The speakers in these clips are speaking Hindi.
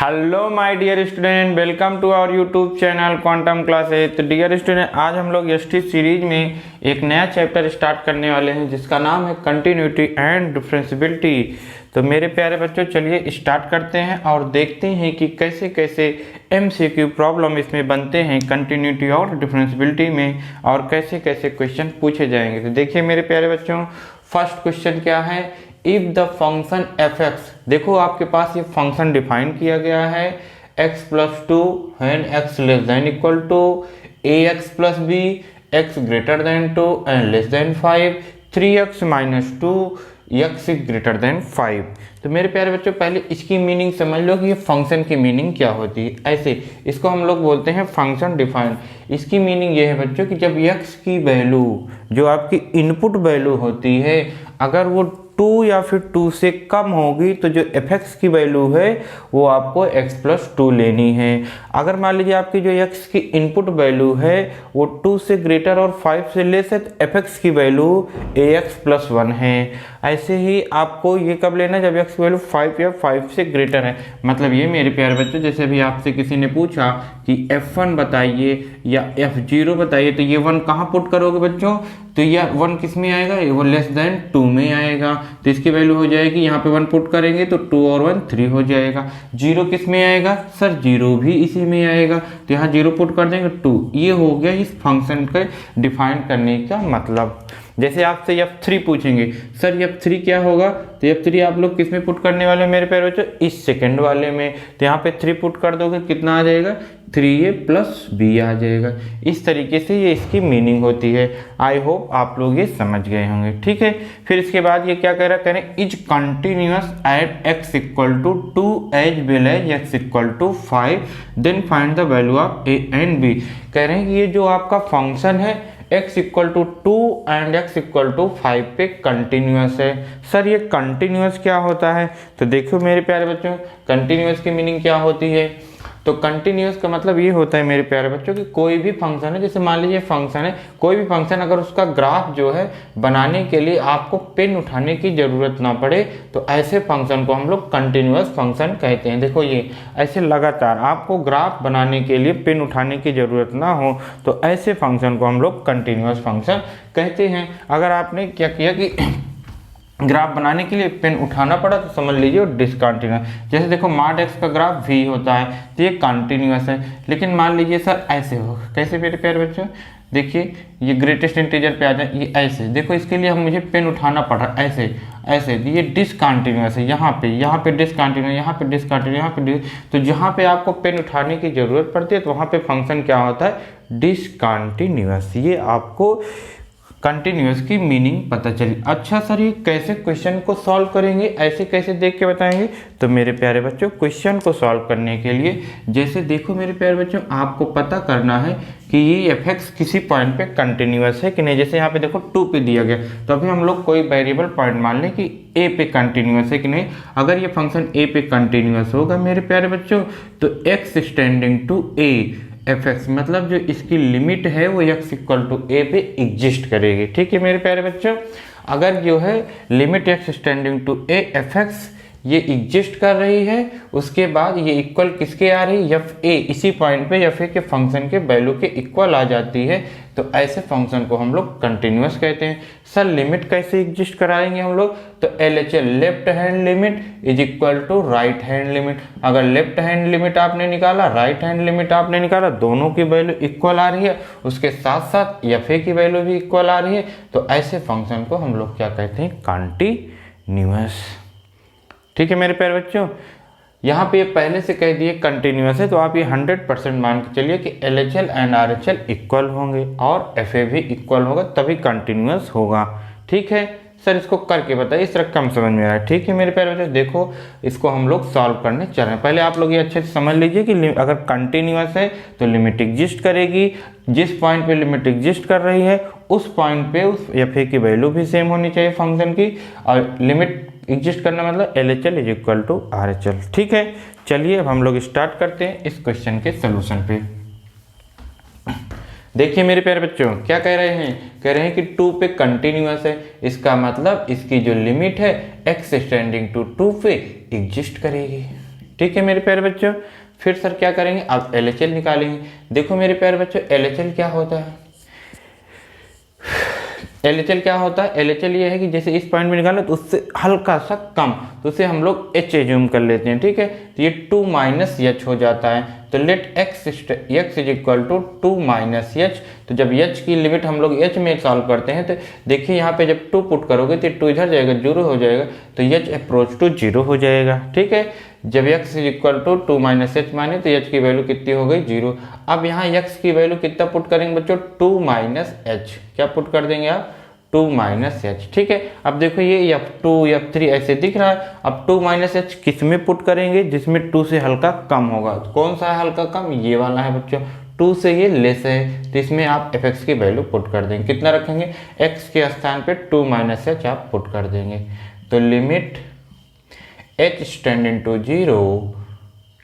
Hello my dear student, welcome to our YouTube channel quantum classes. तो डियर स्टूडेंट, आज हम लोग एसटी सीरीज में एक नया चैप्टर स्टार्ट करने वाले हैं जिसका नाम है कंटिन्यूटी एंड डिफरेंशियबिलिटी। तो मेरे प्यारे बच्चों, चलिए स्टार्ट करते हैं और देखते हैं कि कैसे कैसे एमसीक्यू प्रॉब्लम इसमें बनते हैं कंटिन्यूटी और डिफरेंशियबिलिटी में, और कैसे कैसे क्वेश्चन पूछे जाएंगे। तो देखिए मेरे प्यारे बच्चों, फर्स्ट क्वेश्चन क्या है, if the function F x, देखो आपके पास ये फंक्शन डिफाइन किया गया है x plus two when x less than equal to a x plus b, x greater than two and less than 5, 3x minus two, x greater than 5। तो मेरे प्यारे बच्चों, पहले इसकी मीनिंग समझ लो कि ये फंक्शन की मीनिंग क्या होती है। ऐसे इसको हम लोग बोलते हैं फंक्शन डिफाइन। इसकी मीनिंग ये है बच्चों कि जब x की वैल्यू, जो आपकी इनपुट वैल्यू होती है, अगर वो 2 या फिर 2 से कम होगी तो जो fx की वैल्यू है वो आपको x प्लस 2 लेनी है। अगर मान लीजिए आपकी जो x की इनपुट वैल्यू है वो 2 से ग्रेटर और 5 से लेस है तो fx की वैल्यू ax प्लस 1 है। ऐसे ही आपको ये कब लेना है, जब x की वैल्यू 5 या 5 से ग्रेटर है। मतलब ये मेरे प्यारे बच्चों, जैसे भी आपसे किसी ने पूछा कि f1 बताइए या f0 बताइए, तो ये 1 कहाँ पुट करोगे बच्चों, तो यह 1 किस में आएगा, ये वो लेस देन 2 में आएगा, तो इसकी वैल्यू हो जाएगी, यहाँ पे 1 पुट करेंगे तो 2 और 1 3 हो जाएगा। 0 किस में आएगा सर, 0 भी इसी में आएगा, तो यहाँ 0 पुट कर देंगे 2। ये हो गया इस फंक्शन के डिफाइन करने का मतलब। जैसे आपसे f3 पूछेंगे, सर f3 क्या होगा, तो f3 आप लोग किस में पुट करने वाले मेरे प्यारे बच्चों, इस सेकंड वाले में। तो यहाँ पे 3 पुट कर दोगे, कितना आ जाएगा, 3a प्लस b आ जाएगा। इस तरीके से ये इसकी मीनिंग होती है। आई होप आप लोग ये समझ गए होंगे, ठीक है। फिर इसके बाद ये क्या कह रहा है, करें is continuous at x equal to 2 as well as x equal to 5, then find the value of a and b। कह रहे हैं कि ये जो आपका फंक्शन है x equal to 2 and x equal to 5 पे कंटिन्यूअस है। सर ये कंटिन्यूअस क्या होता है, तो देखो मेरे प्यारे बच्चों, कंटिन्यूअस की मीनिंग क्या होती है। तो कंटिन्यूअस का मतलब ये होता है मेरे प्यारे बच्चों कि कोई भी फंक्शन है, जैसे मान लीजिए फंक्शन है, कोई भी फंक्शन अगर उसका ग्राफ जो है बनाने के लिए आपको पेन उठाने की ज़रूरत ना पड़े, तो ऐसे फंक्शन को हम लोग कंटिन्यूअस फंक्शन कहते हैं। देखो ये ऐसे लगातार आपको ग्राफ बनाने के लिए पेन उठाने की ज़रूरत ना हो, तो ऐसे फंक्शन को हम लोग कंटिन्यूअस फंक्शन कहते हैं। अगर आपने क्या किया कि ग्राफ बनाने के लिए पेन उठाना पड़ा तो समझ लीजिए डिसकंटिन्यूअस। जैसे देखो मॉड एक्स का ग्राफ v होता है तो ये कंटिन्यूअस है। लेकिन मान लीजिए सर ऐसे हो, कैसे मेरे प्यारे बच्चों, देखिए ये ग्रेटेस्ट इंटीजर पे आ जाए, ये ऐसे देखो, इसके लिए हम मुझे पेन उठाना पड़ रहा है ऐसे ऐसे, ये डिसकंटिन्यूअस है। यहाँ पे डिसकंटिन्यूअस, यहाँ पे डिसकंटिन्यूअस, यहाँ पे तो जहाँ पे आपको पेन उठाने की जरूरत पड़ती है तो वहाँ पे फंक्शन क्या होता है, डिसकंटिन्यूअस। ये आपको कंटिन्यूअस की मीनिंग पता चली। अच्छा सर ये कैसे क्वेश्चन को सॉल्व करेंगे, ऐसे कैसे देख के बताएंगे, तो मेरे प्यारे बच्चों क्वेश्चन को सॉल्व करने के लिए जैसे देखो मेरे प्यारे बच्चों, आपको पता करना है कि ये एफ किसी पॉइंट पे कंटिन्यूअस है कि नहीं। जैसे यहाँ पे देखो 2 पे दिया गया, तो अभी हम लोग कोई वेरिएबल पॉइंट मान लें कि ए पे कंटिन्यूअस है कि नहीं। अगर ये फंक्शन ए पे कंटिन्यूअस होगा मेरे प्यारे बच्चों, तो x extending to a f x, मतलब जो इसकी लिमिट है वो x इक्वल टू ए पे एग्जिस्ट करेगी, ठीक है मेरे प्यारे बच्चों। अगर जो है limit x extending to a f x ये एग्जिस्ट कर रही है, उसके बाद ये इक्वल किसके आ रही है, एफ ए, इसी पॉइंट पे एफ ए के फंक्शन के वैल्यू के इक्वल आ जाती है, तो ऐसे फंक्शन को हम लोग कंटिन्यूअस कहते हैं। सर लिमिट कैसे एग्जिस्ट कराएंगे हम लोग, तो LHL left hand limit is equal to right hand limit. अगर लेफ्ट हैंड लिमिट आपने निकाला, राइट हैंड लिमिट आपने निकाला, दोनों की वैल्यू इक्वल आ रही है, उसके साथ साथ एफ ए की वैल्यू भी इक्वल आ रही है, तो ऐसे फंक्शन को हम लोग क्या कहते हैं, कंटिन्यूअस, ठीक है मेरे प्यारे बच्चों। यहाँ पे पहले से कह दिए कंटिन्यूअस है, तो आप ये 100% मान के चलिए कि LHL एंड RHL इक्वल होंगे और FA भी इक्वल होगा, तभी कंटिन्यूअस होगा, ठीक है। सर इसको करके बताइए, इस तरह कम समझ में आ रहा है, ठीक है मेरे प्यारे बच्चों। देखो इसको हम लोग सॉल्व करने चल रहे हैं। पहले आप लोग ये अच्छे से समझ लीजिए कि अगर कंटिन्यूअस है तो लिमिट एग्जिस्ट करेगी, जिस पॉइंट पे लिमिट एग्जिस्ट कर रही है उस पॉइंट पे उस FA की वैल्यू भी सेम होनी चाहिए फंक्शन की, और लिमिट एग्जिस्ट करना मतलब LHL is equal to RHL, ठीक है। चलिए अब हम लोग स्टार्ट करते हैं इस क्वेश्चन के सोल्यूशन पे। देखिए मेरे प्यारे बच्चों क्या कह रहे हैं, कह रहे हैं कि 2 पे कंटिन्यूअस है, इसका मतलब इसकी जो लिमिट है x एक्सटेंडिंग टू 2 पे एग्जिस्ट करेगी। ठीक है मेरे प्यारे बच्चों। फिर सर क्या करेंगे, अब LHL निकालेंगे। देखो मेरे प्यारे बच्चों LHL क्या होता है, LHL क्या होता है, LHL ये है कि जैसे इस पॉइंट में निकाला तो उससे हल्का सा कम, तो उसे हम लोग H एज्यूम कर लेते हैं। ठीक है, तो ये 2 माइनस H हो जाता है। तो let x is equal to 2 minus H। तो जब H की लिमिट हम लोग H में सॉल्व करते हैं तो देखिए यहाँ पे जब 2 पुट करोगे तो 2 इधर जाएगा, 0 हो जाएगा, तो H अप्रोच टू 0 हो जाएगा। ठीक है, जब x is equal to 2 minus H माने तो H की वैल्यू कितनी हो गई, 0। अब यहाँ x की वैल्यू कितना पुट करेंगे बच्चों, 2 माइनस H। क्या पुट कर देंगे आप, 2 माइनस H। ठीक है, अब देखो ये F2 F3 ऐसे दिख रहा है। अब 2 माइनस H किस में पुट करेंगे, जिसमें 2 से हल्का कम होगा। तो कौन सा है हल्का कम, ये वाला है बच्चों, 2 से ये लेस है, तो इसमें आप fx की वैल्यू पुट कर देंगे। कितना रखेंगे, x के स्थान पे 2 माइनस H आप पुट कर देंगे। तो limit h tending to 0,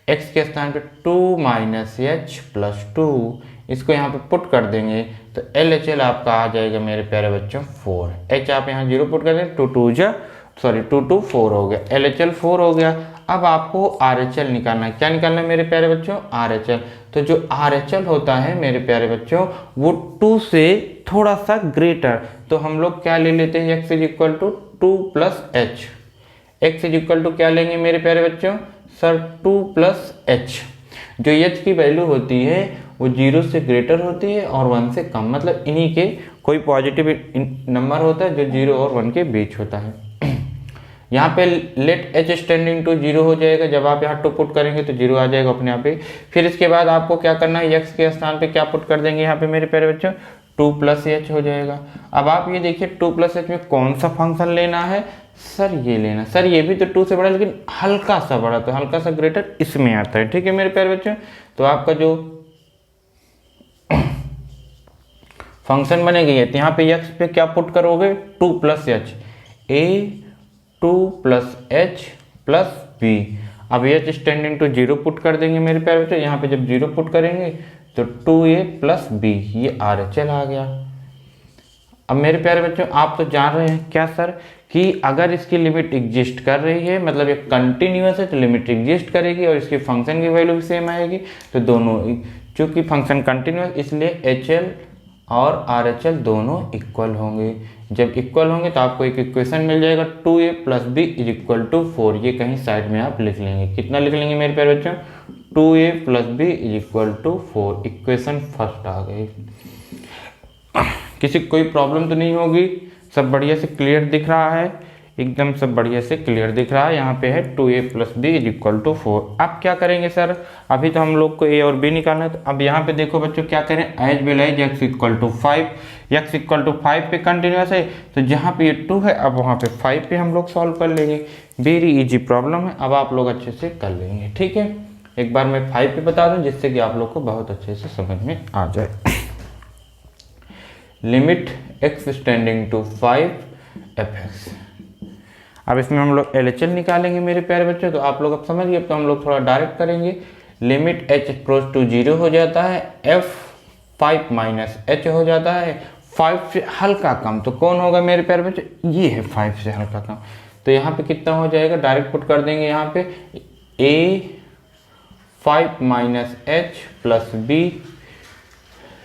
x के स्थान पे 2 माइनस H प्लस 2, इसको यहाँ पे पुट कर देंगे तो LHL आपका आ जाएगा मेरे प्यारे बच्चों 4। H आप यहाँ 0 पुट कर देंगे, 2 4 हो गया, LHL 4 हो गया। अब आपको RHL निकालना है। क्या निकालना है मेरे प्यारे बच्चों, RHL। तो जो RHL होता है मेरे प्यारे बच्चों वो 2 से थोड़ा सा ग्रेटर, तो हम लोग क्या ले लेते हैं, x is equal to 2 plus H। x is equal to क्या लेंगे मेरे प्यारे बच्चों, सर 2 प्लस H। जो H की वैल्यू होती है वो 0 से ग्रेटर होती है और 1 से कम, मतलब इन्हीं के कोई पॉजिटिव नंबर होता है जो 0 और 1 के बीच होता है। यहाँ पे लेट h टेंडिंग टू 0 हो जाएगा, जब आप यहाँ 2 पुट करेंगे तो 0 आ जाएगा अपने आप ही। फिर इसके बाद आपको क्या करना है, x के स्थान पे क्या पुट कर देंगे यहाँ पे मेरे प्यारे बच्चों, 2 प्लस H हो जाएगा। अब आप ये देखिए 2 प्लस H में कौन सा फंक्शन लेना है, सर ये लेना। सर ये भी तो 2 से बड़ा लेकिन हल्का सा बड़ा, तो हल्का सा ग्रेटर इसमें आता है। ठीक है मेरे प्यारे बच्चों, तो आपका जो फंक्शन बनेगी तो यहाँ पे x पे क्या पुट करोगे, 2 plus H, a 2 plus H plus b। अब h टेंडिंग टू 0 पुट कर देंगे मेरे प्यारे बच्चों। यहाँ पे जब 0 पुट करेंगे तो 2a प्लस b, ये RHL आ गया। अब मेरे प्यारे बच्चों आप तो जान रहे हैं क्या सर, कि अगर इसकी लिमिट एग्जिस्ट कर रही है, मतलब ये कंटिन्यूअस है, तो लिमिट एग्जिस्ट करेगी और इसके फंक्शन की वैल्यू भी सेम आएगी। तो दोनों, चूंकि फंक्शन कंटिन्यूअस इसलिए HL और RHL दोनों इक्वल होंगे। जब इक्वल होंगे तो आपको एक इक्वेशन मिल जाएगा, 2a plus b is equal to 4। ये कहीं साइड में आप लिख लेंगे। कितना लिख लेंगे मेरे प्यारे बच्चों, 2a plus b is equal to 4। Equation first आ गई। किसी कोई प्रॉब्लम तो नहीं होगी, सब बढ़िया से क्लियर दिख रहा है, एकदम सब बढ़िया से क्लियर दिख रहा है। यहाँ पे है 2a plus b is equal to 4। अब क्या करेंगे सर, अभी तो हम लोग को a और b निकालना है। तो अब यहाँ पे देखो बच्चों क्या करें, as well as x equal to 5, x equal to 5 पे कंटिन्यूस है, तो जहाँ पे ये 2 है अब वहाँ पे 5 पे हम लोग सॉल्व कर लेंगे। वेरी इजी प्रॉब्लम है, अब आप लोग अच्छे से कर लेंगे। ठीक है, एक बार मैं 5 पे बता दूँ जिससे कि आप लोग को बहुत अच्छे से समझ में आ जाए। Limit x tending to 5 fx। अब इसमें हम लोग LHL निकालेंगे मेरे प्यारे बच्चों। तो आप लोग अब समझ गए, तो हम लोग थोड़ा डायरेक्ट करेंगे। लिमिट h अप्रोच टू 0 हो जाता है, f 5 माइनस h हो जाता है, 5 से हल्का कम। तो कौन होगा मेरे प्यारे बच्चों, ये है 5 से हल्का कम। तो यहाँ पे कितना हो जाएगा, डायरेक्ट पुट कर देंगे यहाँ पे a 5 minus h plus b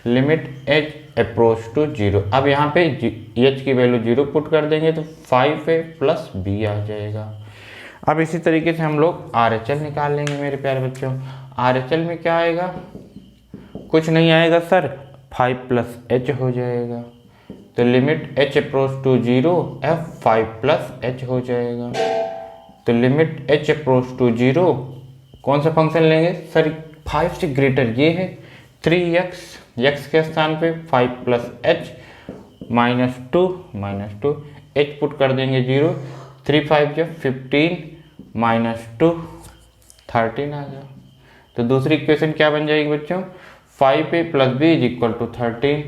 limit h approach to 0। अब यहाँ पे h की वैल्यू 0 पुट कर देंगे तो 5a प्लस b आ जाएगा। अब इसी तरीके से हम लोग RHL निकाल लेंगे मेरे प्यारे बच्चों। RHL में क्या आएगा, कुछ नहीं आएगा सर, 5 प्लस h हो जाएगा। तो limit h approach to 0 f 5 plus h हो जाएगा। तो लिमिट h अप्रोच टू 0, कौन सा फंक्शन लेंगे सर, 5 से ग्रेटर ये है 3x, x के स्थान पे 5 plus h minus 2 h put कर देंगे 0, 3 5 जब 15 माइनस 2 13 आ गया। तो दूसरी इक्वेशन क्या बन जाएगी बच्चों, 5a plus b is equal to 13,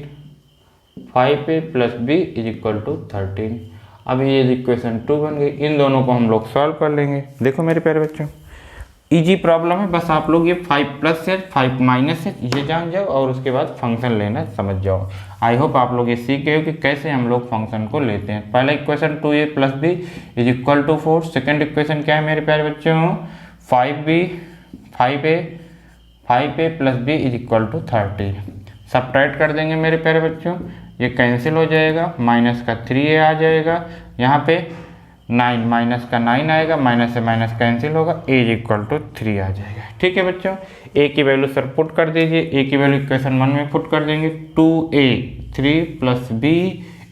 5a plus b is equal to 13। अब ये इक्वेशन 2 बन गई। इन दोनों को हम लोग सॉल्व कर लेंगे। देखो मेरे प्यारे बच्चों इजी प्रॉब्लम है, बस आप लोग ये 5 प्लस है 5 माइनस है ये जान जाओ और उसके बाद फंक्शन लेना समझ जाओ। आई होप आप लोग ये सीख गए हो कि कैसे हम लोग फंक्शन को लेते हैं। पहला equation 2a plus b is equal to 4। Second equation क्या है मेरे प्यारे बच्चों, 5a plus b is equal to 30। Subtract कर देंगे मेरे प्यारे बच्चों, ये कैंसिल हो जाएगा, माइनस का 3a आ जाएगा, यहाँ पे 9 माइनस का 9 आएगा, माइनस से माइनस कैंसिल होगा, a इज इक्वल टू 3 आ जाएगा। ठीक है बच्चों, a की वैल्यू सर पुट कर दीजिए, a की वैल्यू इक्वेशन 1 में पुट कर देंगे, 2a 3 plus b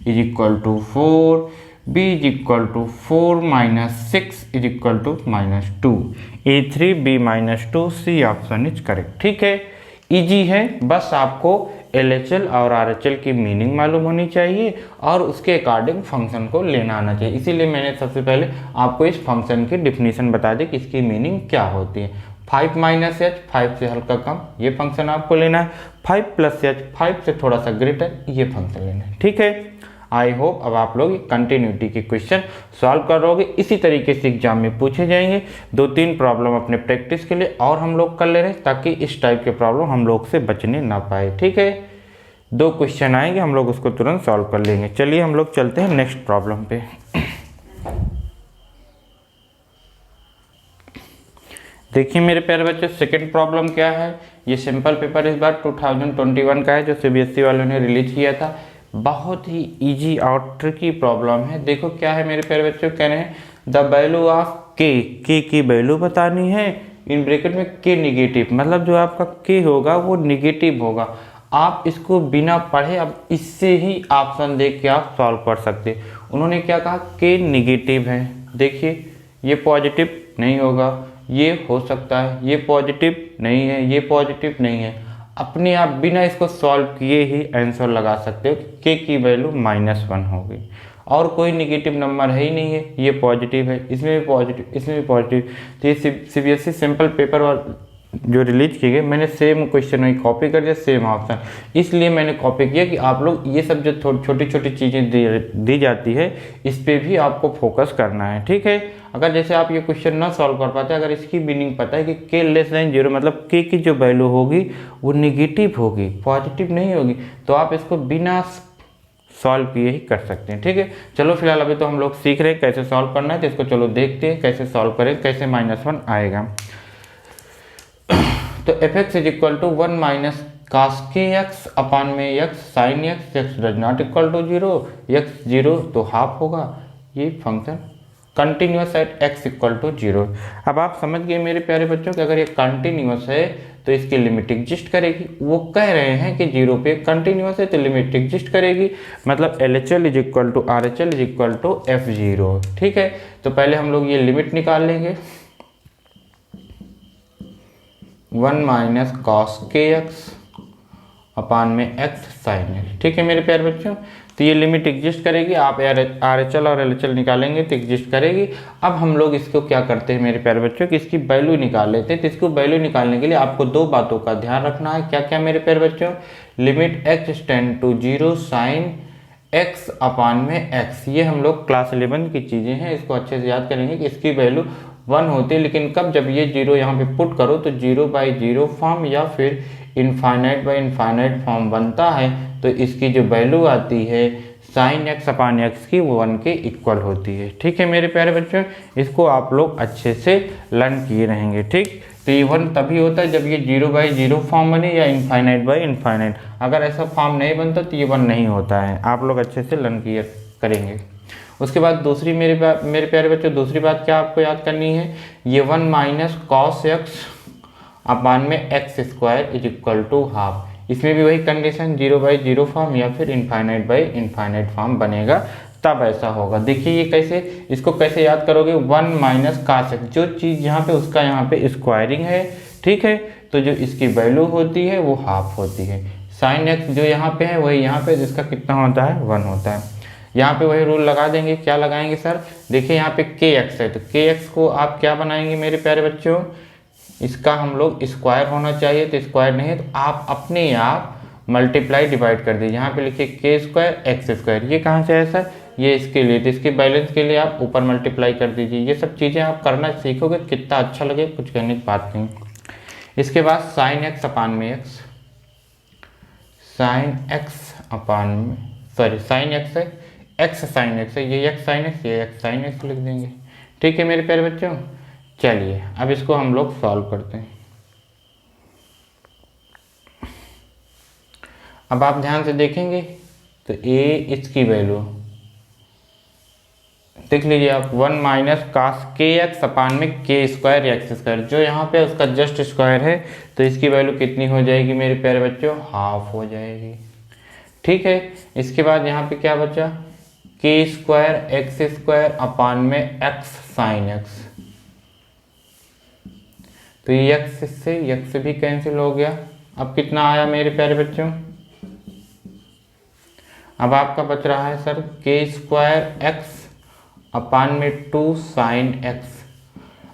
is equal to 4, b is equal to 4 minus 6 is equal to -2, a3 b -2 c option is correct. ठीक है, इजी है, बस आपको LHL और RHL की मीनिंग मालूम होनी चाहिए और उसके अकॉर्डिंग फंक्शन को लेना आना चाहिए। इसीलिए मैंने सबसे पहले आपको इस फंक्शन की डिफिनीशन बता दी कि इसकी मीनिंग क्या होती है। 5 माइनस एच 5 से हल्का कम, ये फंक्शन आपको लेना है। 5 प्लस एच 5 से थोड़ा सा ग्रेटर, ये फंक्शन लेना है। ठीक है, आई होप अब आप लोग कंटिन्यूटी के क्वेश्चन सॉल्व करोगे। इसी तरीके से एग्जाम में पूछे जाएंगे। 2-3 प्रॉब्लम अपने प्रैक्टिस के लिए और हम लोग कर ले रहे हैं ताकि इस टाइप के प्रॉब्लम हम लोग से बचने ना पाए। ठीक है, 2 क्वेश्चन आएंगे, हम लोग उसको तुरंत सॉल्व कर लेंगे। चलिए हम लोग चलते हैं नेक्स्ट प्रॉब्लम पे। देखिए मेरे प्यारे बच्चों, सेकंड प्रॉब्लम क्या है। ये सिंपल पेपर इस बार 2021 का है जो CBSE वालों ने रिलीज किया था। बहुत ही इजी और ट्रिकी प्रॉब्लम है। देखो क्या है मेरे प्यारे बच्चों, कह रहे हैं द वैल्यू ऑफ के की वैल्यू बतानी है, इन ब्रैकेट में के निगेटिव, मतलब जो आपका के होगा वो निगेटिव होगा। आप इसको बिना पढ़े अब इससे ही ऑप्शन देख के आप सॉल्व कर सकते। उन्होंने क्या कहा, के निगेटिव है। देखिए ये पॉजिटिव नहीं होगा, ये हो सकता है, ये पॉजिटिव नहीं है, ये पॉजिटिव नहीं है। अपने आप बिना इसको सॉल्व किए ही आंसर लगा सकते हो कि के की वैल्यू -1 होगी और कोई निगेटिव नंबर है ही नहीं है। ये पॉजिटिव है, इसमें भी पॉजिटिव, इसमें भी पॉजिटिव। तो ये CBSE सिंपल पेपर जो रिलीज किए गए, मैंने सेम क्वेश्चन वही कॉपी कर दिया, सेम ऑप्शन। इसलिए मैंने कॉपी किया कि आप लोग ये सब जो छोटी छोटी चीज़ें दी जाती है इस पे भी आपको फोकस करना है। ठीक है, अगर जैसे आप ये क्वेश्चन ना सॉल्व कर पाते, अगर इसकी मीनिंग पता है कि के लेस देन 0 मतलब के की जो वैल्यू होगी वो निगेटिव होगी, पॉजिटिव नहीं होगी, तो आप इसको बिना सॉल्व किए ही कर सकते हैं। ठीक है, चलो फिलहाल अभी तो हम लोग सीख रहे हैं कैसे सॉल्व करना है, तो इसको चलो देखते हैं कैसे सॉल्व करें, कैसे -1 आएगा। तो fx is equal to 1 minus cos kx upon में x sin x, x does not equal to 0, x 0 तो हाफ होगा। ये function continuous at x equal to 0। अब आप समझ गए मेरे प्यारे बच्चों कि अगर ये कंटिन्यूस है तो इसकी लिमिट एग्जिस्ट करेगी। वो कह रहे हैं कि 0 पे कंटिन्यूस है तो लिमिट एग्जिस्ट करेगी, मतलब LHL is equal to RHL is equal to F0। ठीक है, तो पहले हम लोग ये लिमिट निकाल लेंगे, 1 माइनस कॉस kx अपान में x साइन x। ठीक है मेरे प्यारे बच्चों, तो ये लिमिट एग्जिस्ट करेगी। आप RHL और LHL निकालेंगे तो एग्जिस्ट करेगी। अब हम लोग इसको क्या करते हैं मेरे प्यारे बच्चों कि इसकी वैल्यू निकाल लेते हैं। तो इसको वैल्यू निकालने के लिए आपको 2 बातों का ध्यान रखना है। क्या क्या मेरे प्यारे बच्चों, limit x tend to 0 sine x upon में x। ये हम लोग क्लास 11 की चीज़ें हैं, इसको अच्छे से याद करेंगे कि इसकी वैल्यू 1 होती है, लेकिन कब, जब ये 0 यहाँ पे पुट करो तो 0/0 फॉर्म या फिर इनफाइनाइट बाई इनफाइनाइट फॉर्म बनता है। तो इसकी जो वैल्यू आती है साइन x अपान x की 1 के इक्वल होती है। ठीक है मेरे प्यारे बच्चों, इसको आप लोग अच्छे से लर्न किए रहेंगे। ठीक, तो ये 1 तभी होता है जब ये 0/0 फॉर्म बने या इनफाइनाइट बाई इनफाइनाइट। अगर ऐसा फॉर्म नहीं बनता तो ये 1 नहीं होता है। आप लोग अच्छे से लर्न किए करेंगे। उसके बाद दूसरी मेरे प्यारे बच्चों, दूसरी बात क्या आपको याद करनी है, ये 1 माइनस कॉस x अपान में x square is equal to half. इसमें भी वही कंडीशन 0/0 फॉर्म या फिर इनफाइनाइट बाई इनफाइनाइट फॉर्म बनेगा, तब ऐसा होगा। देखिए ये कैसे, इसको कैसे याद करोगे, 1 माइनस कॉस x, जो चीज़ यहाँ पे उसका यहाँ पे स्क्वायरिंग है। ठीक है, तो जो इसकी वैल्यू होती है वो हाफ होती है। साइन x जो यहाँ पे है वही यहाँ पे, जिसका कितना होता है 1 होता है। यहाँ पे वही रूल लगा देंगे। क्या लगाएंगे सर, देखिए यहाँ पे kx है तो kx को आप क्या बनाएंगे मेरे प्यारे बच्चों, इसका हम लोग स्क्वायर होना चाहिए, तो स्क्वायर नहीं है तो आप अपने आप मल्टीप्लाई डिवाइड कर दीजिए। यहाँ पे लिखिए के स्क्वायर एक्स स्क्वायर, ये कहाँ से है सर, ये इसके लिए, तो इसके बैलेंस के लिए आप ऊपर मल्टीप्लाई कर दीजिए। ये सब चीज़ें आप करना सीखोगे, कितना अच्छा लगे, कुछ कहने की बात नहीं। इसके बाद साइन एक्स अपान में एक्स, साइन एक्स अपान में, सॉरी साइन एक्स है, एक्स साइन एक्स है, ये एक्स साइन एक्स, ये एक्स साइन एक्स लिख देंगे। ठीक है मेरे प्यारे बच्चों, चलिए अब इसको हम लोग सॉल्व करते हैं। अब आप ध्यान से देखेंगे तो ए इसकी वैल्यू देख लीजिए आप 1 माइनस कास के एक्स अपान में के स्क्वायर एक्स स्क्वायर, जो यहाँ पे उसका जस्ट स्क्वायर है, तो इसकी वैल्यू कितनी हो जाएगी मेरे प्यारे बच्चों, हाफ हो जाएगी। ठीक है, इसके बाद यहाँ पे क्या बचा, के स्क्वायर एक्स स्क्वायर अपान में एक्स साइन एक्स, तो ये एक्स से एक्स भी कैंसिल हो गया। अब कितना आया मेरे प्यारे बच्चों, अब आपका बच रहा है सर के स्क्वायर एक्स अपान में 2 साइन एक्स।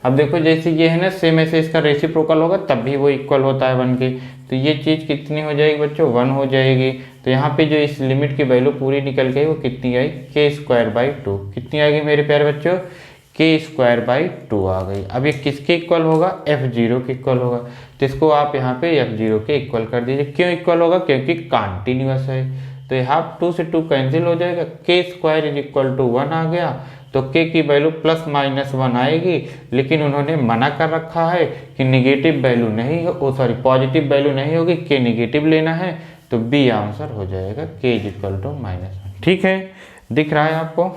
अब देखो जैसे ये है ना सेम, ऐसे इसका रेसिप्रोकल होगा तब भी वो इक्वल होता है 1 के, तो ये चीज़ कितनी हो जाएगी बच्चों, 1 हो जाएगी। तो यहाँ पे जो इस लिमिट की वैल्यू पूरी निकल गई वो कितनी आई, के स्क्वायर बाई 2, कितनी आएगी मेरे प्यारे बच्चों, के स्क्वायर बाई 2 आ गई। अब ये किसके इक्वल होगा, f0 के इक्वल होगा, तो इसको आप यहाँ पे f0 के इक्वल कर दीजिए। क्यों इक्वल होगा, क्योंकि कंटिन्यूअस है, तो यहाँ 2 से 2 कैंसिल हो जाएगा, के स्क्वायर इज इक्वल टू 1 आ गया, तो k की वैल्यू प्लस माइनस 1 आएगी। लेकिन उन्होंने मना कर रखा है कि निगेटिव वैल्यू नहीं हो, सॉरी पॉजिटिव वैल्यू नहीं होगी, k निगेटिव लेना है, तो b आंसर हो जाएगा k इज इक्वल टू -1। ठीक है, दिख रहा है आपको,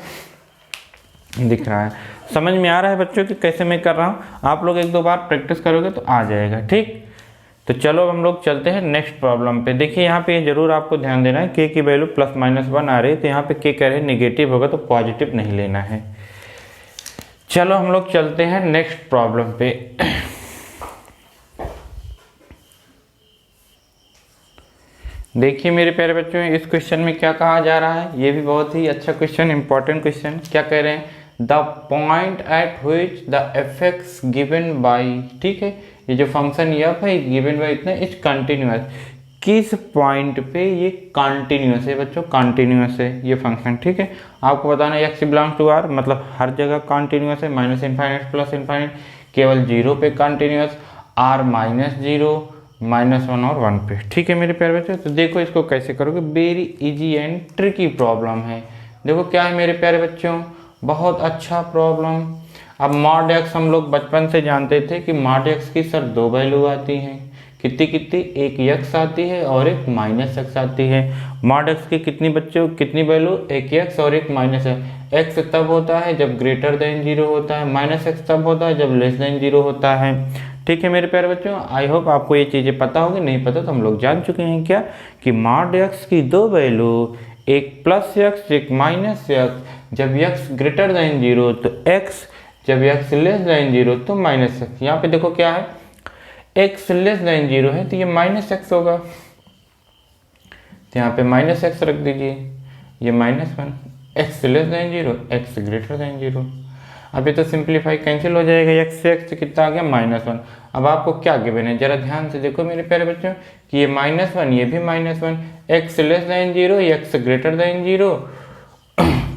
दिख रहा है, समझ में आ रहा है बच्चों कि कैसे मैं कर रहा हूँ। आप लोग 1-2 बार प्रैक्टिस करोगे तो आ जाएगा। ठीक, तो चलो हम लोग चलते हैं नेक्स्ट प्रॉब्लम पे। देखिए यहाँ पे जरूर आपको ध्यान देना है, k की वैल्यू प्लस माइनस 1 आ रही है, तो यहाँ पे k कह रहे हैं निगेटिव होगा तो पॉजिटिव नहीं लेना है। चलो हम लोग चलते हैं नेक्स्ट प्रॉब्लम पे। देखिए मेरे प्यारे बच्चों, इस क्वेश्चन में क्या कहा जा रहा है, ये भी बहुत ही अच्छा क्वेश्चन, इंपॉर्टेंट क्वेश्चन। क्या कह रहे हैं, the point at which the F given by, ठीक है, ये जो फंक्शन एफ है गिवन बाई इतना इज कंटिन्यूअस, किस पॉइंट पे ये कंटिन्यूअस है बच्चों, कंटिन्यूअस है ये फंक्शन। ठीक है, आपको बताना एक्स बिलोंग्स टू आर, मतलब हर जगह कंटिन्यूअस है, माइनस इनफाइनाइट प्लस इनफाइनाइट, केवल 0 पे कंटिन्यूअस, आर -0 -1 और 1 पे। ठीक है मेरे प्यारे बच्चों, तो देखो इसको कैसे करोगे, very easy and tricky problem है। देखो क्या है मेरे प्यारे बच्चों, बहुत अच्छा प्रॉब्लम। अब मॉड एक्स हम लोग बचपन से जानते थे कि मॉड एक्स की सर 2 वैल्यू आती हैं, कितनी कितनी, एक एक्स आती है और एक माइनस एक्स आती है। मॉड एक्स की कितनी बच्चों, कितनी वैल्यू, एक एक्स और एक माइनस एक्स। एक्स तब होता है जब ग्रेटर देन 0 होता है, माइनस एक्स तब होता है जब लेस देन 0 होता है। ठीक है मेरे प्यारे बच्चों, आई होप आपको ये चीज़ें पता होगी, नहीं पता तो हम लोग जान चुके हैं क्या कि मॉड एक्स की 2 वैल्यू, एक प्लस एक्स एक माइनस एक्स, जब एक्स ग्रेटर देन 0 तो एक्स, जब एक्स लेस देन 0 तो माइनस एक्स। यहाँ पे देखो क्या है, एक्स लेस देन 0 है तो ये माइनस एक्स होगा, तो यहाँ पे माइनस एक्स रख दीजिए, ये -1, x less than 0 x greater then 0। अब ये तो सिंप्लीफाई कैंसिल हो जाएगा, एक्स से एक्स कितना आ गया -1। अब आपको क्या गिवन है, जरा ध्यान से देखो मेरे प्यारे बच्चों कि ये -1 ये भी -1, x less than 0 x greater then 0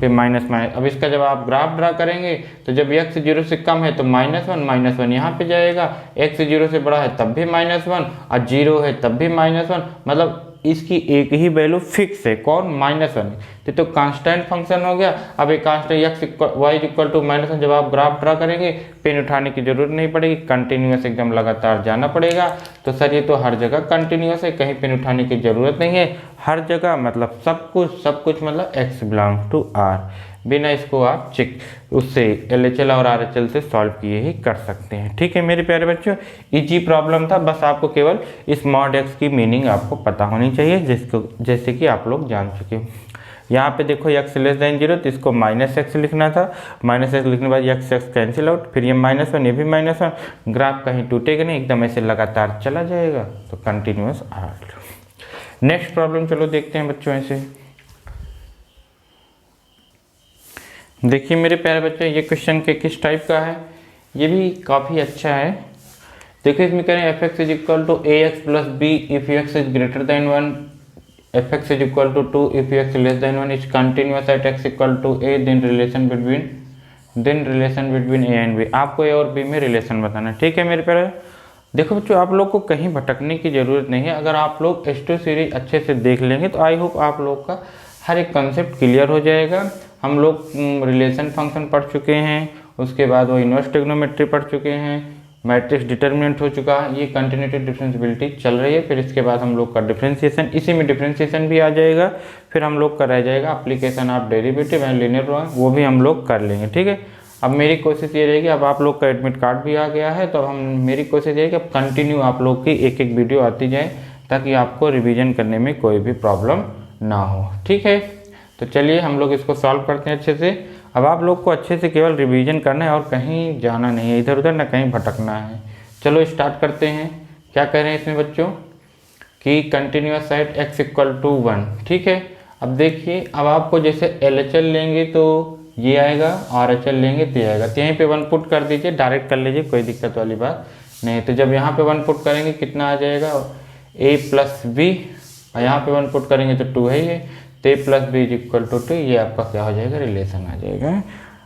फिर माइनस। अब इसका जब आप ग्राफ ड्रा करेंगे तो जब x 0 से कम है तो -1 यहाँ पे जाएगा, x 0 से बड़ा है तब भी -1 और 0 है तब भी -1, मतलब इसकी एक ही वैल्यू फिक्स है, कौन, -1। तो कांस्टेंट फंक्शन हो गया। अब एक constant x y equal to -1, जब आप ग्राफ ड्रा करेंगे पेन उठाने की जरूरत नहीं पड़ेगी, कंटिन्यूअस एकदम लगातार जाना पड़ेगा। तो सर ये तो हर जगह कंटिन्यूअस है, कहीं पेन उठाने की जरूरत नहीं है, हर जगह मतलब सब कुछ मतलब x बिलोंग्स टू r, बिना इसको आप चेक उससे LHL और RHL से सॉल्व किए ही कर सकते हैं। ठीक है मेरे प्यारे बच्चों, इजी प्रॉब्लम था, बस आपको केवल इस मॉड एक्स की मीनिंग आपको पता होनी चाहिए, जिसको जैसे कि आप लोग जान चुके हैं। यहाँ पे देखो x लेस देन 0 तो इसको -x लिखना था, -x लिखने के बाद x कैंसिल आउट, फिर ये -1 ये भी -1, ग्राफ कहीं टूटेगा नहीं, एकदम ऐसे लगातार चला जाएगा, तो कंटिन्यूअस आर। नेक्स्ट प्रॉब्लम चलो देखते हैं बच्चों। ऐसे देखिए मेरे प्यारे बच्चों, ये क्वेश्चन के किस टाइप का है, ये भी काफ़ी अच्छा है। देखो इसमें कह रहे हैं f(x) is equal to ax plus b if x is greater than 1, f(x) is equal to 2 if x less than 1, is continuous at x equal to a, then relation between a and b। आपको a और b में रिलेशन बताना है। ठीक है मेरे प्यारे, देखो बच्चों आप लोग को कहीं भटकने की ज़रूरत नहीं है, अगर आप लोग S2 सीरीज अच्छे से देख लेंगे तो आई होप आप लोग का हर एक कंसेप्ट क्लियर हो जाएगा। हम लोग रिलेशन फंक्शन पढ़ चुके हैं उसके बाद वो इनवर्स ट्रिग्नोमेट्री पढ़ चुके हैं, मैट्रिक्स डिटर्मिनेंट हो चुका है, ये कंटिन्यूटी डिफरेंशियबिलिटी चल रही है। फिर इसके बाद हम लोग का डिफरेंशिएशन, इसी में डिफरेंशिएशन भी आ जाएगा। फिर हम लोग का रह जाएगा application of derivative and linear program, वो भी हम लोग कर लेंगे। ठीक है, अब मेरी कोशिश ये रहेगी, अब आप लोग का एडमिट कार्ड भी आ गया है, तो अब मेरी कोशिश ये है कि अब कंटिन्यू आप लोग की एक एक वीडियो आती जाए, ताकि आपको रिवीजन करने में कोई भी प्रॉब्लम ना हो। ठीक है, तो चलिए हम लोग इसको सॉल्व करते हैं अच्छे से। अब आप लोग को अच्छे से केवल रिवीजन करना है और कहीं जाना नहीं है इधर उधर, ना कहीं भटकना है। चलो स्टार्ट करते हैं। क्या कह रहे हैं इसमें बच्चों कि कंटिन्यूअस साइड x = 1। ठीक है, अब देखिए, अब आपको जैसे LHL लेंगे तो ये आएगा, RHL लेंगे तो ये आएगा। तो यहीं पे 1 पुट कर दीजिए, डायरेक्ट कर लीजिए, कोई दिक्कत वाली बात नहीं। तो जब यहाँ पे 1 पुट करेंगे कितना आ जाएगा, a + b, और यहाँ पे 1 पुट करेंगे तो 2 है ये, तो a + b = 2, ये आपका क्या हो जाएगा, रिलेशन आ जाएगा।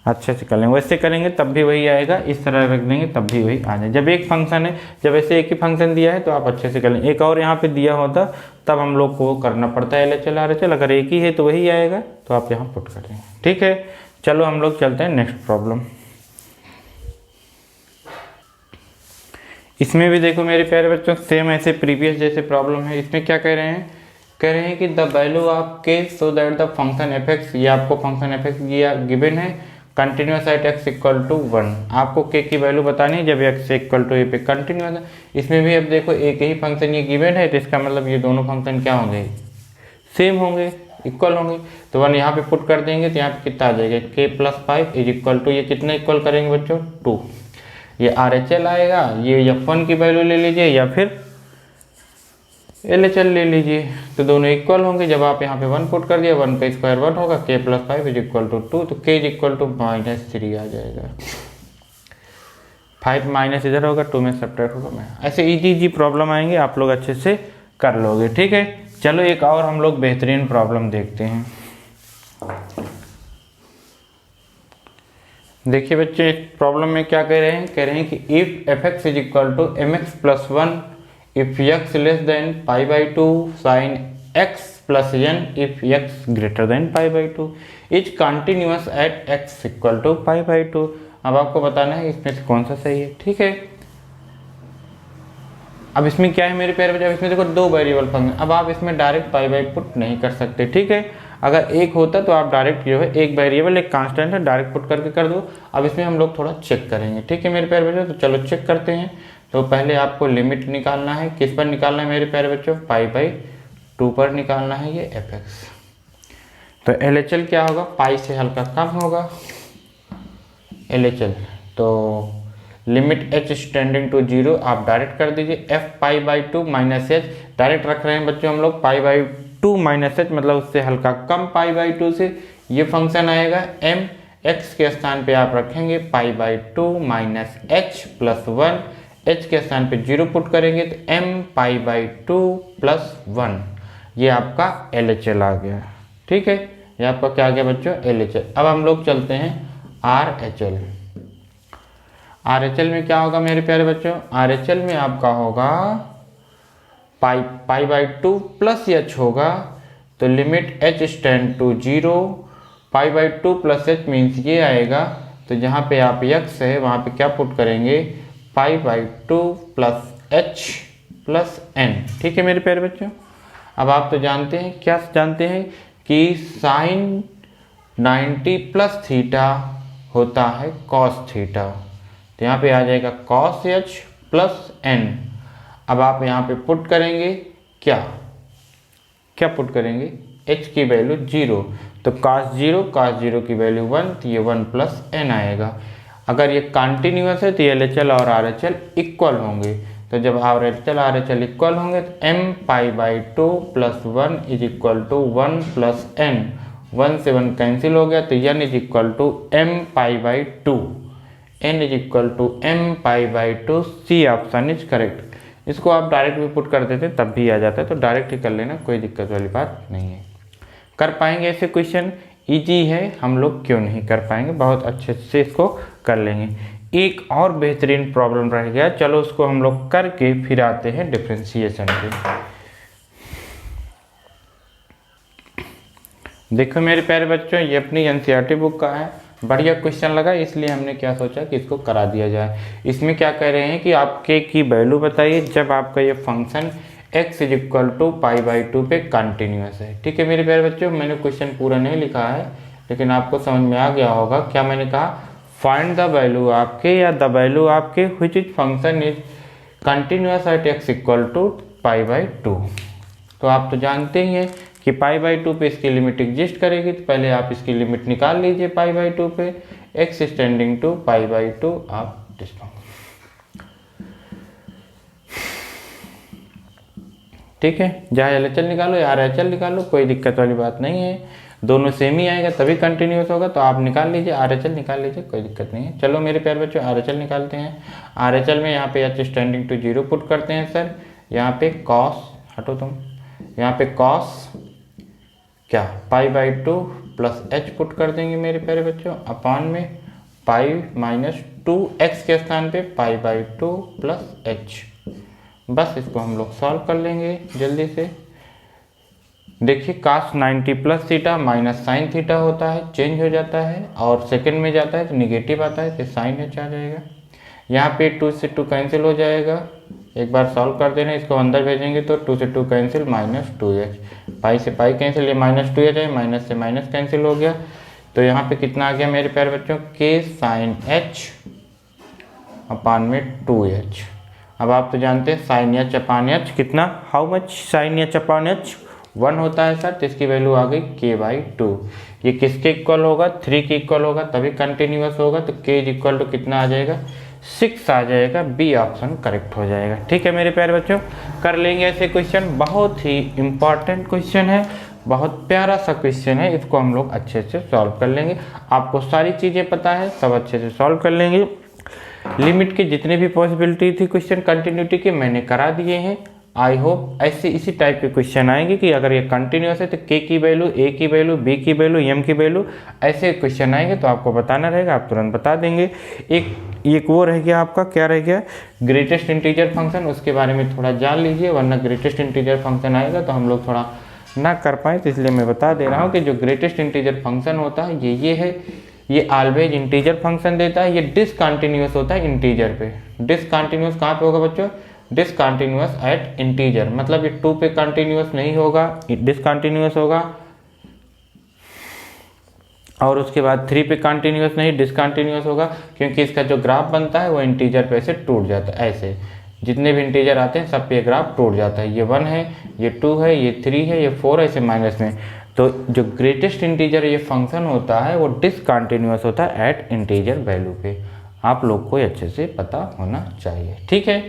अच्छे से कर लेंगे, वैसे करेंगे तब भी वही आएगा, इस तरह रख देंगे तब भी वही आ जाए। जब एक फंक्शन है, जब ऐसे एक ही फंक्शन दिया है तो आप अच्छे से कर लेंगे। एक और यहाँ पे दिया होता तब हम लोग को करना पड़ता है LHL RHL, अगर एक ही है तो वही आएगा, तो आप यहाँ पुट करेंगे। ठीक है, चलो हम लोग चलते हैं नेक्स्ट प्रॉब्लम। इसमें भी देखो मेरे प्यारे बच्चों, सेम ऐसे प्रीवियस जैसे प्रॉब्लम है। इसमें क्या कह रहे हैं, कह रहे हैं कि the value of k so that the function f(x), ये आपको फंक्शन f(x) गिवन है, कंटिन्यूअस एट x = 1। आपको k की वैल्यू बतानी है जब x = a पे कंटिन्यूअस है। इसमें भी अब देखो एक ही फंक्शन ये गिवन है, तो इसका मतलब ये दोनों फंक्शन क्या होंगे, सेम होंगे, इक्वल होंगे। तो 1 यहाँ पे पुट कर देंगे तो यहाँ पे कितना आ जाएगा, k + 5 = ये कितने इक्वल करेंगे बच्चों, 2। ये RHL आएगा, ये f1 की वैल्यू ले लीजिए या फिर LHL ले लीजिए, तो दोनों इक्वल होंगे। जब आप यहाँ पे 1 पुट कर दिया, 1 का स्क्वायर 1 होगा, k + 5 = 2, तो k = -3 आ जाएगा। 5 माइनस इधर होगा, 2 में सब्ट्रैक्ट होगा। ऐसे इजी प्रॉब्लम आएंगे, आप लोग अच्छे से कर लोगे। ठीक है, चलो एक और हम लोग बेहतरीन प्रॉब्लम देखते हैं। देखिए बच्चे, इस प्रॉब्लम में क्या कह रहे हैं, कह रहे हैं कि if f(x) = mx + 1, if x < π/2 sin x + n, if x < π/2 is continuous at x = π/2। अब आपको बताना है इसमें से कौन सा सही है। ठीक है, अब इसमें क्या है मेरे प्यारे बच्चे, इसमें देखो 2 वेरिएबल फंक्शन, अब आप इसमें डायरेक्ट पाई पुट नहीं कर सकते। ठीक है, अगर एक होता तो आप डायरेक्ट जो है एक वेरिएबल एक कांस्टेंट है डायरेक्ट पुट करके कर दो। अब इसमें हम लोग थोड़ा चेक करेंगे। ठीक है मेरे प्यारे बच्चों, तो चलो चेक करते हैं। तो पहले आपको लिमिट निकालना है, किस पर निकालना है मेरे प्यारे बच्चों, π/2 पर निकालना है ये f(x). तो LHL क्या होगा, पाई से हल्का कम होगा LHL, तो लिमिट h टेंडिंग टू 0 आप डायरेक्ट कर दीजिए। f π/2 -h डायरेक्ट रख रहे हैं बच्चों हम लोग, π/2 -h मतलब उससे हल्का कम π/2 से। ये फंक्शन आएगा m, x के स्थान पे आप रखेंगे π/2 -h + 1, h के स्थान पे 0 पुट करेंगे तो m π/2 + 1, ये आपका LHL आ गया। ठीक है, ये आपका क्या आ गया बच्चों, LHL। अब हम लोग चलते हैं RHL। RHL में क्या होगा मेरे प्यारे बच्चों, RHL में आपका होगा π/2 + h होगा, तो limit h tend to 0, π/2 + h means ये आएगा। तो जहाँ पे आप x है वहाँ पे क्या पुट करेंगे, π/2 + h + n। ठीक है मेरे प्यारे बच्चों, अब आप तो जानते हैं, क्या जानते हैं कि sin 90 + थीटा होता है cos थीटा, तो यहाँ पे आ जाएगा cos h + n। अब आप यहाँ पे पुट करेंगे क्या पुट करेंगे, h की वैल्यू 0, तो cos 0 की वैल्यू 1, तो ये 1 + n आएगा। अगर ये कंटिन्यूअस है तो LHL और RHL इक्वल होंगे, तो जब LHL RHL इक्वल होंगे तो m π/2 + 1 = 1 + n, 1 से 1 कैंसिल हो गया, तो n = m π/2, n = m π/2, C option is correct. इसको आप डायरेक्ट भी पुट कर देते तब भी आ जाता है, तो डायरेक्ट ही कर लेना, कोई दिक्कत वाली बात नहीं है। कर पाएंगे ऐसे क्वेश्चन, इजी है, हम लोग क्यों नहीं कर पाएंगे, बहुत अच्छे से इसको कर लेंगे। एक और बेहतरीन प्रॉब्लम रह गया, चलो उसको हम लोग करके फिर आते हैं डिफरेंशिएशन पे। देखो मेरे प्यारे बच्चों, ये अपनी NCERT बुक का है, बढ़िया क्वेश्चन लगा, इसलिए हमने क्या सोचा कि इसको करा दिया जाए। इसमें क्या कह रहे हैं कि आपके की वैल्यू बताइए जब आपका ये function x is equal to π/2 पे कंटिन्यूस है। ठीक है मेरे प्यारे बच्चों, मैंने क्वेश्चन पूरा नहीं लिखा है लेकिन आपको समझ में आ गया होगा। क्या मैंने कहा, फाइंड द वैल्यू आपके या द वैल्यू आपके which is function is continuous at x equal to π/2। तो आप तो जानते ही हैं कि π/2 पे इसकी लिमिट एग्जिस्ट करेगी, तो पहले आप इसकी लिमिट निकाल लीजिए π/2 पे, x एक्सटेंडिंग टू π/2 आप डिस्टेंस। ठीक है, चाहे LHL निकालो या RHL निकालो, कोई दिक्कत वाली बात नहीं है, दोनों सेम ही आएगा तभी कंटिन्यूस होगा। तो आप निकाल लीजिए, RHL निकाल लीजिए, कोई दिक्कत नहीं है। चलो मेरे प्यारे बच्चों RHL निकालते हैं। RHL में यहाँ पे h एक्सटेंडिंग टू 0 पुट करते हैं सर, यहाँ पे कॉस, हटो तुम, यहाँ पे कॉस क्या π/2 प्लस h पुट कर देंगे मेरे प्यारे बच्चों, अपान में π-2x के स्थान पे π/2 प्लस h। बस इसको हम लोग सॉल्व कर लेंगे जल्दी से। देखिए cos 90 plus theta minus sine theta होता है, चेंज हो जाता है और सेकंड में जाता है तो निगेटिव आता है, तो साइन h आ जाएगा। यहाँ पे 2 से 2 कैंसिल हो जाएगा, एक बार सॉल्व कर देना, इसको अंदर भेजेंगे तो 2 से 2 कैंसिल, -2h, पाई से पाई कैंसिल, ये -2h है, माइनस से माइनस कैंसिल हो गया। तो यहाँ पे कितना आ गया मेरे प्यारे बच्चों, k साइन h अपान में 2h। अब आप तो जानते हैं साइन h अपान h कितना, how much sine h upon h 1 होता है सर, तो इसकी वैल्यू आ गई k/2। ये किसके इक्वल होगा, 3 के इक्वल होगा तभी कंटिन्यूस होगा, तो k इज इक्वल टू कितना आ जाएगा, 6 आ जाएगा, बी ऑप्शन करेक्ट हो जाएगा। ठीक है मेरे प्यारे बच्चों, कर लेंगे ऐसे क्वेश्चन, बहुत ही इंपॉर्टेंट क्वेश्चन है, बहुत प्यारा सा क्वेश्चन है, इसको हम लोग अच्छे से सॉल्व कर लेंगे। आपको सारी चीज़ें पता है, सब अच्छे से सॉल्व कर लेंगे। लिमिट की जितने भी पॉसिबिलिटी थी क्वेश्चन कंटिन्यूटी के मैंने करा दिए हैं। आई होप ऐसे इसी टाइप के क्वेश्चन आएंगे कि अगर ये कंटिन्यूस है तो k की वैल्यू, a की वैल्यू, b की वैल्यू, m की वैल्यू, ऐसे क्वेश्चन आएंगे तो आपको बताना रहेगा, आप तुरंत बता देंगे। एक वो रह गया आपका, क्या रह गया, ग्रेटेस्ट इंटीजर फंक्शन, उसके बारे में थोड़ा जान लीजिए, वरना ग्रेटेस्ट इंटीजर फंक्शन आएगा तो हम लोग थोड़ा ना कर पाए, तो इसलिए मैं बता दे रहा हूँ कि जो ग्रेटेस्ट इंटीजर फंक्शन होता है ये है, ये ऑलवेज इंटीजर फंक्शन देता है, ये डिसकंटिन्यूअस होता है इंटीजर पे। डिसकंटिन्यूअस कहाँ पे होगा बच्चों, डिसकंटिन्यूअस एट इंटीजर, मतलब ये 2 पे कंटिन्यूअस नहीं होगा, डिसकंटिन्यूअस होगा, और उसके बाद 3 पे कंटिन्यूअस नहीं, डिसकंटिन्यूअस होगा, क्योंकि इसका जो ग्राफ बनता है वो इंटीजर पे ऐसे टूट जाता है, ऐसे जितने भी इंटीजर आते हैं सब पे ये ग्राफ टूट जाता है, ये 1 है, ये 2 है, ये 3 है, ये 4 है, ऐसे माइनस में। तो जो ग्रेटेस्ट इंटीजर ये फंक्शन होता है वो डिसकंटिन्यूअस होता है एट इंटीजर वैल्यू पे, आप लोग को अच्छे से पता होना चाहिए। ठीक है,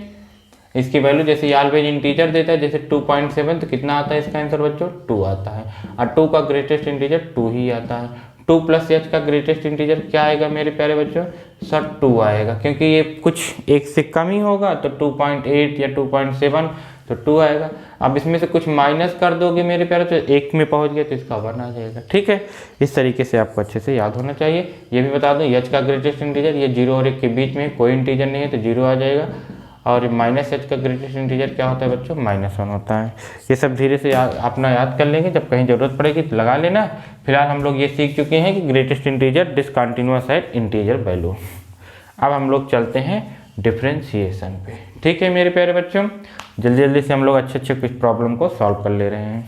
इसकी वैल्यू जैसे ये ऑलवेज इंटीजर देता है, जैसे 2.7, तो कितना आता है इसका आंसर बच्चों, 2 आता है, और 2 का ग्रेटेस्ट इंटीजर 2 ही आता है। 2 प्लस h का ग्रेटेस्ट इंटीजर क्या आएगा मेरे प्यारे बच्चों, सर 2 आएगा, क्योंकि ये कुछ एक से कम ही होगा तो 2.8 या 2.7 तो 2 आएगा। अब इसमें से कुछ माइनस कर दोगे मेरे प्यारे, तो 1 में पहुंच गया तो इसका 1 आ जाएगा। ठीक है, इस तरीके से आपको अच्छे से याद होना चाहिए। ये भी बता दूं h का ग्रेटेस्ट इंटीजर, ये 0 और 1 के बीच में कोई इंटीजर नहीं है तो 0 आ जाएगा, और -h का ग्रेटेस्ट इंटीजर क्या होता है बच्चों, -1 होता है। ये सब धीरे से अपना याद कर लेंगे, जब कहीं ज़रूरत पड़ेगी तो लगा लेना। फिलहाल हम लोग ये सीख चुके हैं कि greatest integer discontinuous at integer value. अब हम लोग चलते हैं डिफरेंशिएशन पे। ठीक है मेरे प्यारे बच्चों, जल्दी जल्दी से हम लोग अच्छे कुछ प्रॉब्लम को सॉल्व कर ले रहे हैं।